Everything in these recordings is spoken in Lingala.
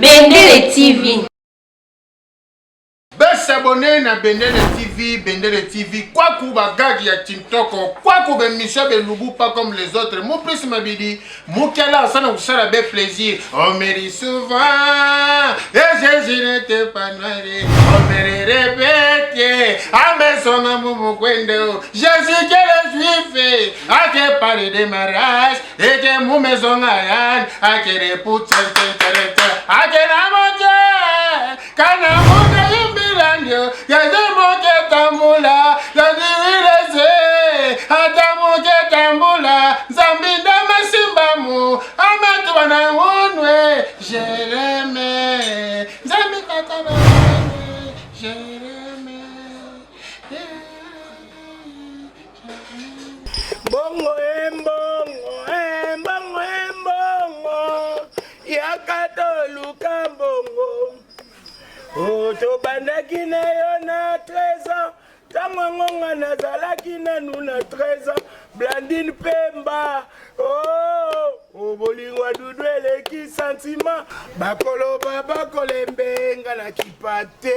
Bendele TV. S'abonner na Bendele TV, quoi qu'on bagage ya TikTok, quoi qu'on ben Michel Belugu pas comme les autres, mon plus m'abidi, mon kala ça nous sera bien plaisir, on me dit souvent, et je n'étais pas noiré, on me répète, à mes sons à mon kwendo, Jésus que le juif, à que parler de mariage, et que mon maison ayan, à que les poutres, à que la montagne, kana montagne. Yademoke tambula, yadireze, adamoke tambula, zambinda masimbamu, amatwana unwe, Jereme, zambikata unwe, Jereme. Bongo embongo, yakatoluka mbongo. To bandaki na yo na 13 ans, tango ngonga nazalaki nanu na 13 ans, Blandine Pemba, bolingo dudu eleki sentiment, bakoloba bakolembenga na kipate.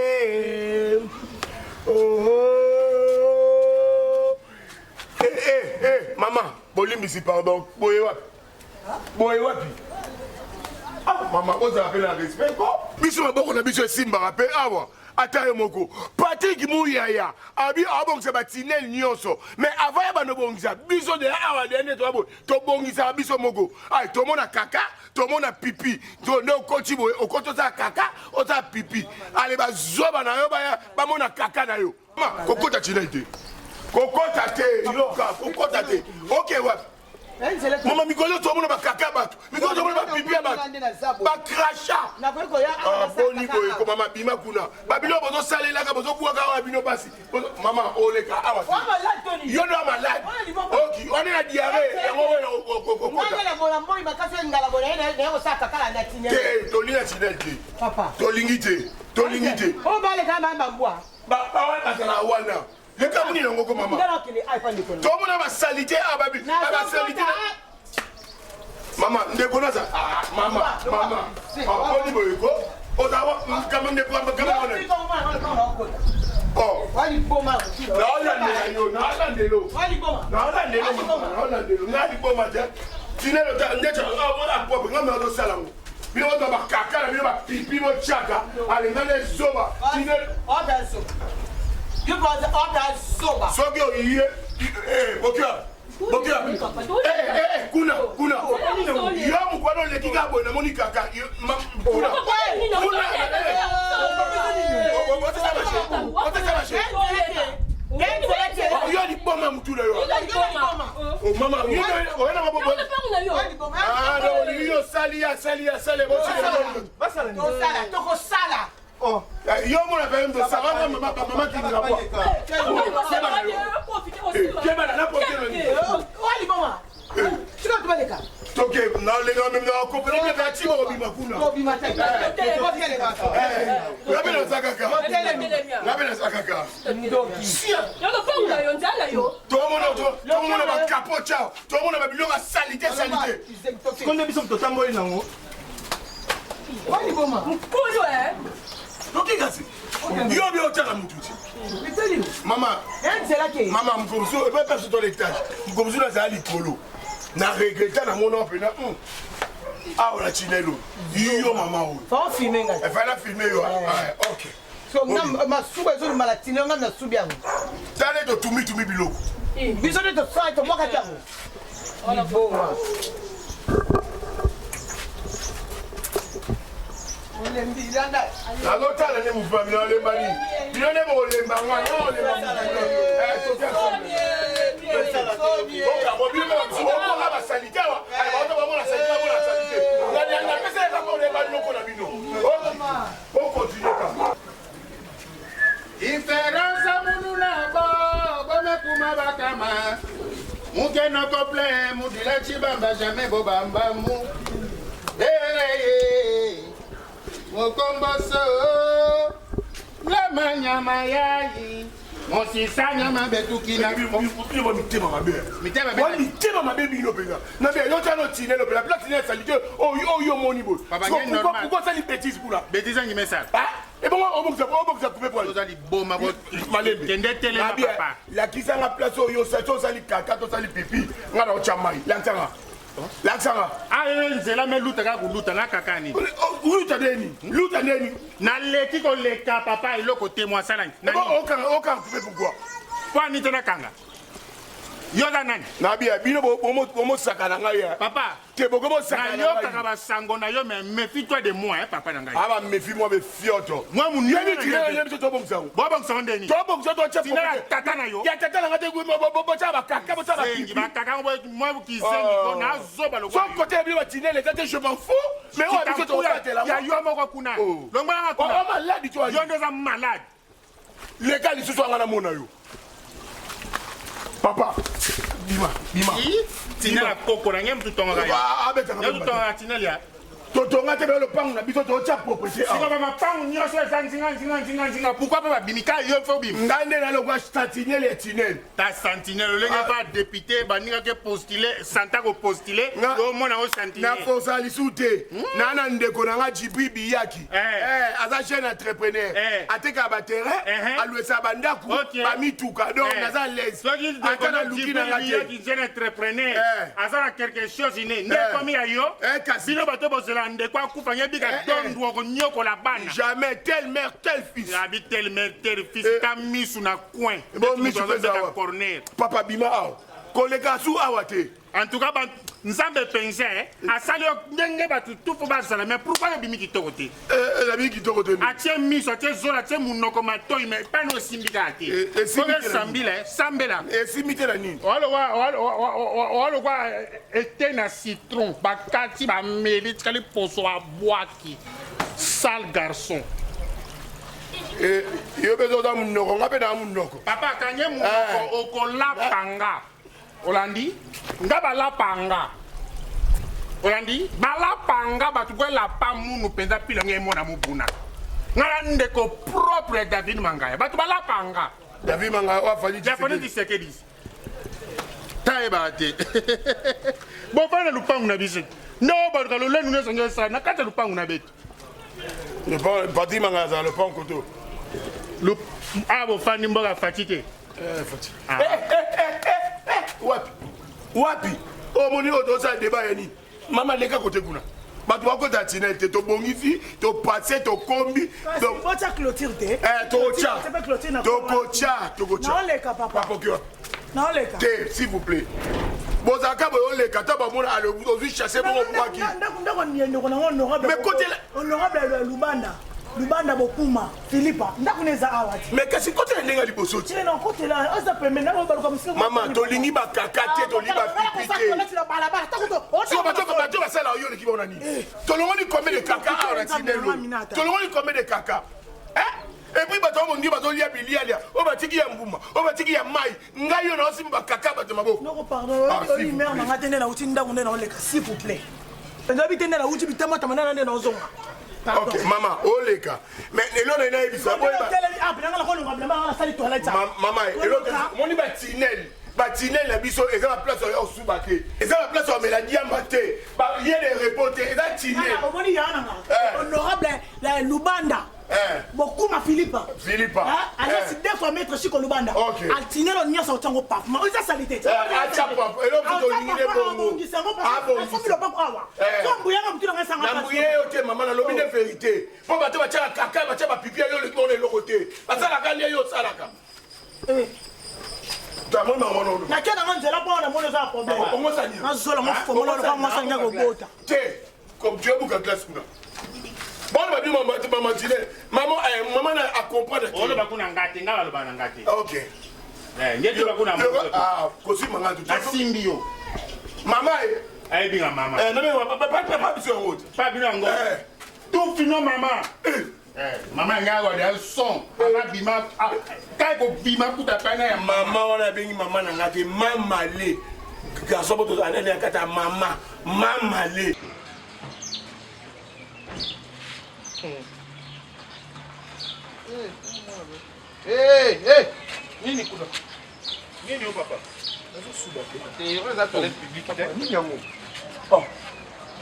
Mama, bolimbisi pardon, boye wapi? Maman, on appelle un respect. Biso maboko na biso simba rappel awa. Ataye moko. Patrick Mouyaya. Abi abongisa batinel nyonso. Mais avant ya bano bongisa biso de awa de to abo. To bongisa biso moko. Ay to mona kaka, to mona pipi. To ne okoti boye, okoto za kaka, ota pipi. Ale ba zoba na yo ba mona kaka na yo. Mama, kokota tinel te. Kokota te, iloka, kokota te. OK wa. Maman, Migolo, tout le monde va caca battre. Migolo, tout le monde va pipi à battre. Va crachat. Boni, comme maman, bima kuna. Babylon, bozo salé là, bozo bouaga, babylon passi. Maman, oh les gars, ah ouais. You know my life. Ok, on est à diarrhée. Tolina tinete. Papa. Tolingite. Tolingite. Oh, bah les gars, maman, bois. Bah, ouais, parce que la wana. Le Cameroun est encore maman. Tout le monde a salité à Babi. Salité. Maman, ne connais ça. Maman. On dit boyko. On doit quand même ne pas me Oh. Kuna. Yo mkwano lekika bona monika ka. Kuna. Yo di boma mutula yo. Oh mama, ona mabobo. Ah no, yo salia toko sala. Oh, yo mon appelle de ça va maman qui nous rapporte. C'est pas la maman. Tu vas te mettre. OK, non les gars même dans comprendre le bâtiment au bimakuna. Au bimatin. La belle zakaka. La belle zakaka. Yo no ponga yo ndala yo. Tout le monde va capote. Tout le monde va biloko salité. Qu'on est biso totambo nango. Wali boma. Mkolo OK gasi. Yo bi otala mututi. Maman. Maman mkomzo pas pas sur l'étage. Mkomzo na zali kolo. Na regretta na mon oncle na. Ah on a chinelo. Yo maman. Faut filmer nga. Il fallait filmer yo. OK. So ma suba zo malatine nga na subi yango. Tale to tumi biloko. Biso de to sai to moka tango. Ona boma. Alors, tu as les mouvements, tu as les maris. Tu as les mouvements, tu as les Mokomboso, la manyama yayi, Mon si ça n'y a pas de tout qui n'a vu. Il va mitema mabe. Mitema mabe bino penga. Na be yo tano tine le la platine salite. Oh yo moni bo. Pourquoi ça les bêtises pour là? Bêtises en ça. Et bon on va couper pour. Vous allez bon ma malembe. Kende télé papa. La qui ça la place yo ça to sali kaka to sali pipi. Ngala o chamai. Lansanga. Lansanga. Ah c'est la même luta ka luta na kakani. Luta neni. Na leki ko leka papa ilo côté moi ça là. Aucun couper pourquoi? Kwa ni tena kanga. Yoda nani? Na bia bino bomo sakana ngaya. Papa, te boko bo sakana. Na yo kaka sango na yo mais méfie-toi de moi papa na ngai. Ah méfie-moi me fioto. Moi mon yemi tire yemi to bongo sango. Bo bongo sango ndeni. To bongo sango chef. Tina tata na yo. Ya tata na ngate bo chaba kaka bo chaba. Sengi ba kaka moi ki sengi ko na zoba lo. Son côté bino tine les tata je m'en fous. Mais on a dit que to tata là. Ya yo moko kuna. Longo na kuna. Oh malade toi. Yo ndoza malade. Les gars ils se sont ngana mona yo. Papa, Bima. Tina la koko na ngem tutonga ga. Ah, beta na. Yo tutonga Tina lia. Totonga te le pangu na biso to cha propriété. Si ba ma pangu nyoso zinga. Pourquoi pas bimika yo fo bim. Ngande na lo kwa sentinelle et tunnel. Ta sentinelle le nga pas député ba ninga ke postuler santa ko postuler yo mona o sentinelle. Na força li soute. Na ndeko na nga Djibril Biyaki. Aza jeune entrepreneur. Ateka ba terrain, aluesa bandaku, ba mituka. Donc naza l'aise. Atana lukina nga jeune entrepreneur. Aza na quelque chose iné. Ne komi ayo. Bino bato bozela ndeko akufanya bika dondo ko nyoko la bana. Jamais tel mère tel fils. Habite tel mère tel fils kamisu na coin. Bon misu dans corner. Papa Bima awa. Kolega su awate. En tout cas, nzambe pense asali ndenge batu tufu bazala mais pourquoi le bimi kitoko te la bimi kitoko te atie miso atie zola atie munoko matoi mais pas no simbika te sambile sambela simite la nini walo kwa ete na citron bakati ba meli tikali poso wa boaki sale garçon yo bezo da munoko ngape na munoko papa kanye munoko okolapanga Olandi, nga balapanga. Olandi, balapanga batukwe lapa munu penza pila nge mona mubuna. Ngala ndeko propre David Mangaya. Batu balapanga. David Mangaya wa fali Tshisekedi. Tae bate. Bo fana lupangu na bise. No baruka lo lenu nesonge sa na kata lupangu na betu. Le pan David Mangaya za le pan koto. Lu abo fani mboga fatike. Fatike. Wapi omoni oto sa débat yani mama leka kote kuna bato wako ta tina te to bongifi to passer to kombi to ocha clôture te to kocha na leka papa na leka te s'il vous plaît bozaka boyo leka ta ba mona ale ozu chasser bon kwa ki ndako niende ko na honorable mais côté honorable Lubanda Bokuma Philippa ndako neza awati mais kasi côté ndenge liboso ti na côté là oza pembe na ba ko msiko mama to lingi ba kakate to liba pipite so bato ba sala yo le kiba onani to longoni combien de caca à Tinelo to longoni combien de caca et puis bato mo ngi bato lia bilia o batiki ya mbuma o batiki ya mai ngai yo na osimba kaka bato mabo non pardon oli mère na ngatende na uti ndako ndena oleka s'il vous plaît ndobi tende na uti bitama tamana ndena ozonga. Ok, maman, oleka. Mais l'on est naïf, ça va. Maman, on est batinel la biso et la place au sous-baquet. Et la place au mélodie à maté. Il y a des reporters, et là, tinel. Honorable Lubanda. Beaucoup ma Philippa. Alors, c'est deux fois maître Chico Lubanda. Ok. Altiner on y a sorti au pape. Mais ça salité. Ah, tchap, et là, vous avez une bonne. Ah bon. Ça fait le pape awa. Comme bouillant comme tu l'as resté en place. Bouillant, ok, maman, la lobby de vérité. Pour battre ma tchara caca, ma tchara pipi, yo le tourne le côté. Parce que la gagne yo salaka. Na kena manzela pour na mona za problème. On ça dit. Na zola mo fo mo lo kwa mo sanga go bota. Té, comme tu as beaucoup de classe kuna. Bon ba bi maman dit maman a comprendre. On ba kuna ngati ngala lo bana ngati. OK. Ngeti ba kuna mo. Ah, kosi manga tu. Asimbi yo. Maman ai binga mama. Non mais pas biso en route. Pas binga ngo. Tout fino mama. Maman ngawa de son aba bima kai ko bima kuta pana ya mama wana bengi mama na ngati mama le garçon boto anene akata mama le hey Nini kuna? Nini yo papa? C'est heureux la toilette publique. Nini yango? Oh.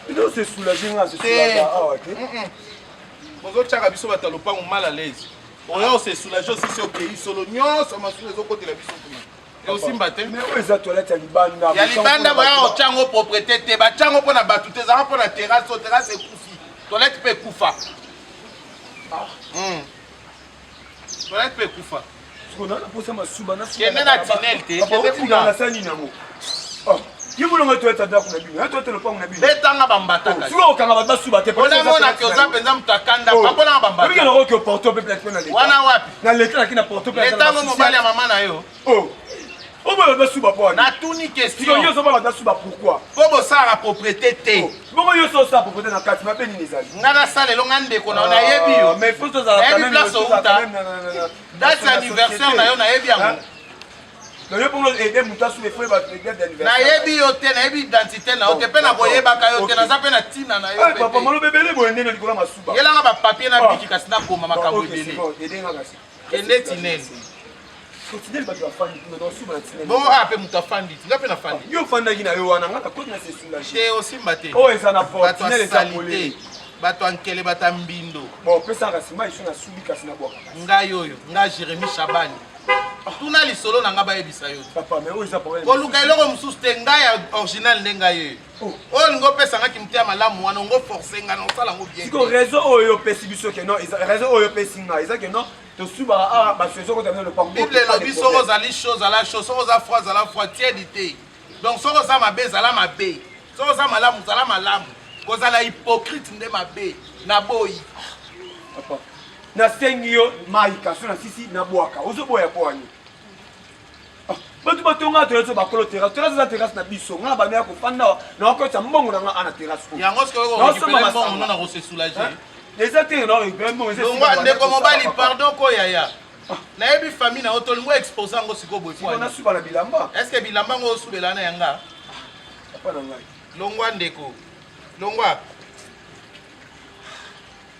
Non, c'est soulagé, c'est soulagé. Ah ouais. Bozo tchaka biso bata lopango mal à l'aise. On s'est soulagé aussi c'est au pays solo nyonso masu les côté la biso kuna. Et aussi mbaté. Mais où est la toilette ya libanda? Ya libanda ba o tchango propriété te ba tchango pona batu te za pona terrasse o terrasse e kufi. Toilette pe kufa. Ah. Toilette pe kufa. On a posé ma souba na. Kende na tinel te. Kende kuna na sani namo. Oh. Yimulongo toilette ada kuna bino. Ya toilette lopango na bino. Betanga bambata. Suba okanga ba suba te. On a mona ke oza penza mutakanda papona bambata. Bika loko ke porto pe peut-être na leta. Wana wapi? Na leta na kina porto pe. Leta ngo mobali ya mama na yo. Oh. On va ba suba po. Na tuni question. Yo so ba suba pourquoi? Kobo sara propriété te. Bongo yo so sa propriété na kati ma pe ni ezali. Ngana sale lo ngande ko na yebi yo. Mais faut ça quand même. Date anniversaire na yo na yebi yango. Na yo pour aider muta sou efoi ba date d'anniversaire. Na yebi yo te na yebi identité na yo te pe na koyeba ka yo te na za pe na tina na yo pe. Papa malo bebele bo ndene likolo masuba. Yela nga ba papier na biki kasi na koma makambo ebele. Aider nga kasi. Kende tinel. Continue ba tu afandi na suba na tinel. Bon ape muta fandi, nga pe na fandi. Yo fanda ki na yo wana nga ko na se soulager. Te aussi mbate. Oh eza na porte, tinel eza polé. Bato ankele bata mbindo. Bon pesa nga sima iso na subi kasi na boka. Nga yoyo, nga Jérémy Chabani. Tuna lisolo na nga bayebisa yo. Papa mais oza problème. Koluka eloko mususu te nga ya original ndenga ye. Oyo lingo pesa nga kimtia malamu wana ngo forcer nga na osala ngo bien. Siko réseau oyo pesi biso ke non, réseau oyo pesi nga, eza ke non, to suba a ba sezo ko tamena le pambo. Bible lobi soko zali chose à la chose, soko za froid à la froid tiédité. Donc soko za mabe zala mabe. Soko za malamu zala malamu. Ko zala hypocrite nde mabe na boyi. Papa. Na sengi yo maika so na sisi na boaka. Ozo boya po ani. Batu batonga to ba kolo terrasse. Terrasse za terrasse na biso. Nga ba me ko fanda na ko tsa mbongo na nga ana terrasse ko. Yango sko ko récupérer mbongo na ko se soulager. Les athées non, vraiment ils donc ndeko mobali pardon ko yaya. Na yebi famille na otolingo exposer ngo siko boy po. On a suba na bilamba. Est-ce que bilamba ngo subela na yanga? Papa na ngai. Longwa ndeko. Longwa.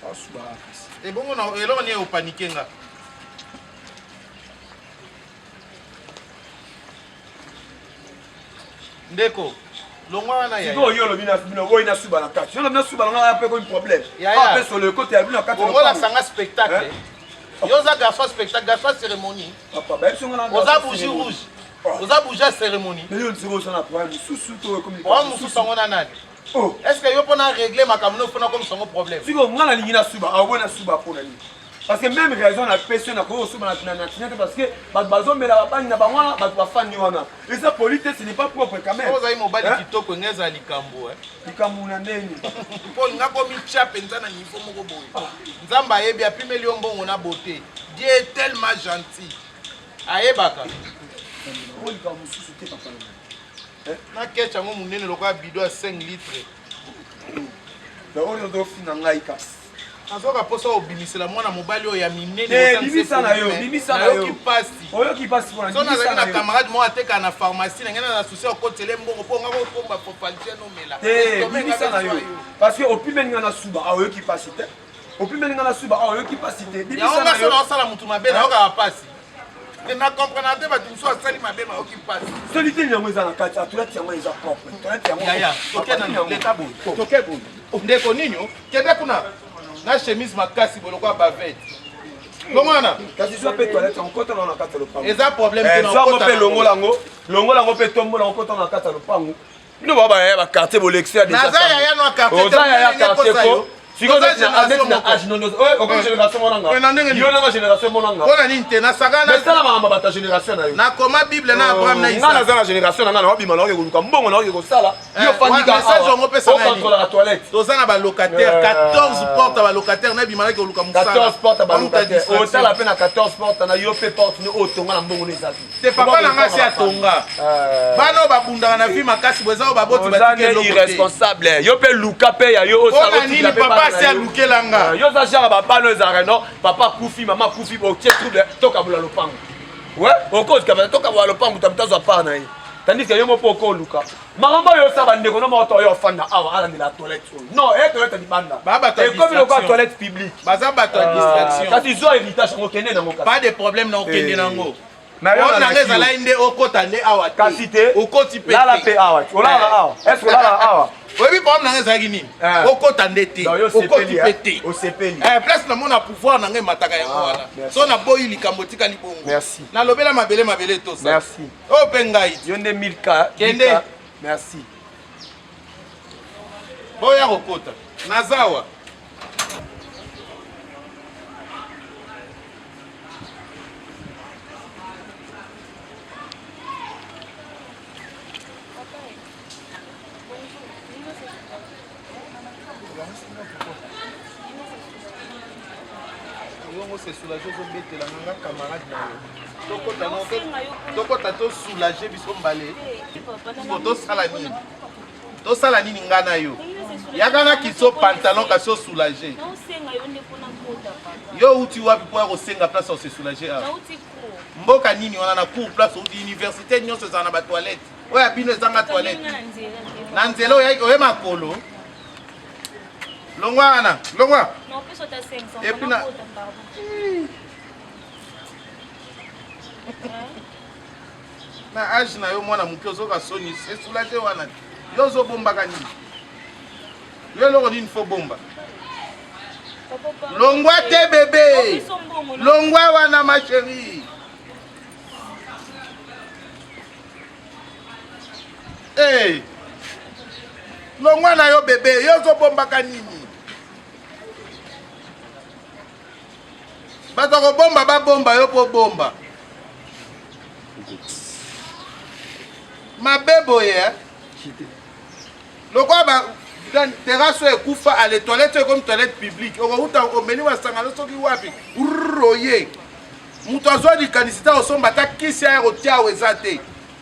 Asuba. Et bon on a eloko ni o paniquer nga. Ndeko. Longwa na yaya. Siko yo lo bina boy na suba na kati. Yo lo bina suba na nga pe ko un problème. Pas sur le côté bina kati. On la sanga spectacle. Yo za garçon spectacle, garçon cérémonie. Papa ba so nga na. Oza bougie rouge. Oza bougie cérémonie. Mais yo nziro so na problème sous to comme. Wa musu sango na nani? Oh, est-ce que yo pona régler makamno pona comme sango problème? Siko nga na lingi na suba, a wona suba pona ni. Parce que même raison na personne na ko suba na tinete parce que ba bazo mela ba na ba wana ba ba fani wana. Et ça politique ce n'est pas propre quand même. Oza mobali kitoko ngeza likambo likambo na ndeni. Paul ngako mi chape nzana niveau moko boye. Nzamba yebi apimeli yo mbongo na beauté. Dieu est tellement gentil. Ayebaka. O likambo susu te papa. Na kecha ngo munene lokwa bidon à 5 litres. Da oyo do fina ngai kasi. Azoka posa obimisela mwana mobali oyo ya minene bimisa na yo ki pasi. Oyo ki pasi pona bimisa. Sona zaki na camarade mo ateka na pharmacie na ngena na souci okotele mbongo po ngako komba popaltie no mela. Bimisa na yo. Parce que opimenga na suba oyo ki pasi te. Opimenga na suba oyo ki pasi te. Bimisa na yo. Ya on sala mutu mabe na yo ka pasi. Na comprendre te ba tumso asali mabe ma oki pasi. Solité yango eza na kati atulati yango eza propre. Tolati yango. Ya toke na leta bo. Toke bo. Ndeko ninyo kende kuna na chemise makasi boloko bavette. Longwana kasi so pe toilette on kota na kati lo pango. Eza problème te na kota. Pe longo lango pe tombo na kota na kati lo pango. Bino baba ya ba quartier bolexia déjà. Naza ya no quartier. Oza ya quartier ko. Siko na génération. Ouais, aucune génération monanga. Yo na génération monanga. Ona ninte na sagana. Mais ça la mama bata génération na yo. Na koma Bible na Abraham na Isaac. Na za génération na obima na ko mbongo na ko sala. Yo fandika message ngo pesa na contre la toilette. Toza na ba locataire 14 portes ba locataire na bima na ko luka musala. 14 portes ba locataire. O sala pe na 14 portes na yo pe porte ni o tonga na mbongo na Isaac. Te papa na ngasi atonga. Bano ba bunda na vie makasi boza ba boti ba tikelo irresponsable. Yo pe luka pe ya yo o sala tikela pe papa si alukela. Yo za jara papa no ezara non papa kufi mama kufi bo tie trouble toka bula lopango ouais au cause ka toka bula lopango tamtazo pa na yi tandis que yo mo poko luka maramba yo sa bande ko no mo to yo fanda awa ala ni la toilette non toilette di banda et comme le toilette publique baza bato distraction kasi zo héritage ngo kende na ngo pas de problème na okende nango on a raison là inde okota nde awa Kasite. okoti pe Là la paix awa. Olala awa. Est-ce que là awa? oui pour na raison nini okota nde te okoti pe te au sepeli place na mona pouvoir na ngai mataka yango wana so na boyi likambo tika libongo merci na lobela mabele to ça merci o pe ngai yo nde 1000K kende merci boya okota nazawa c'est soulagé aux bêtes la nanga camarade tokota to soulagé biso mbale to sala nini ngana yo yakana kiso pantalon kasi o soulagé yo uti wapi po kosenga place o se soulagé a mboka nini wana na cour place ou université nyonso za na ba toilette oya bino ezanga toilette na nzela oye makolo longwa wana longwa et puis na na age na yo mwana moke ozoka soni esoulage wana yo ozobombaka nini yo eloko nini fo bomba longwa te bebe longwa wana ma chérie hey. Longwa na yo bebe yo ozobombaka nini bato kobomba babomba yo po bomba mabebo ye lokwa ba terrasse ekufa à les toilettes comme toilette publique okouta omeni wasangana soki wapi roye mutu azwa likanisita osomba ata kisi ya kotia awa eza te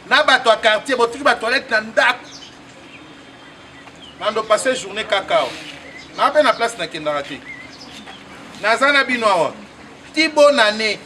na bato ya quartier botiki batoilette na ndako nando passe journée kakao na mpe na place nakendaka te naza na bino awa ti bonne année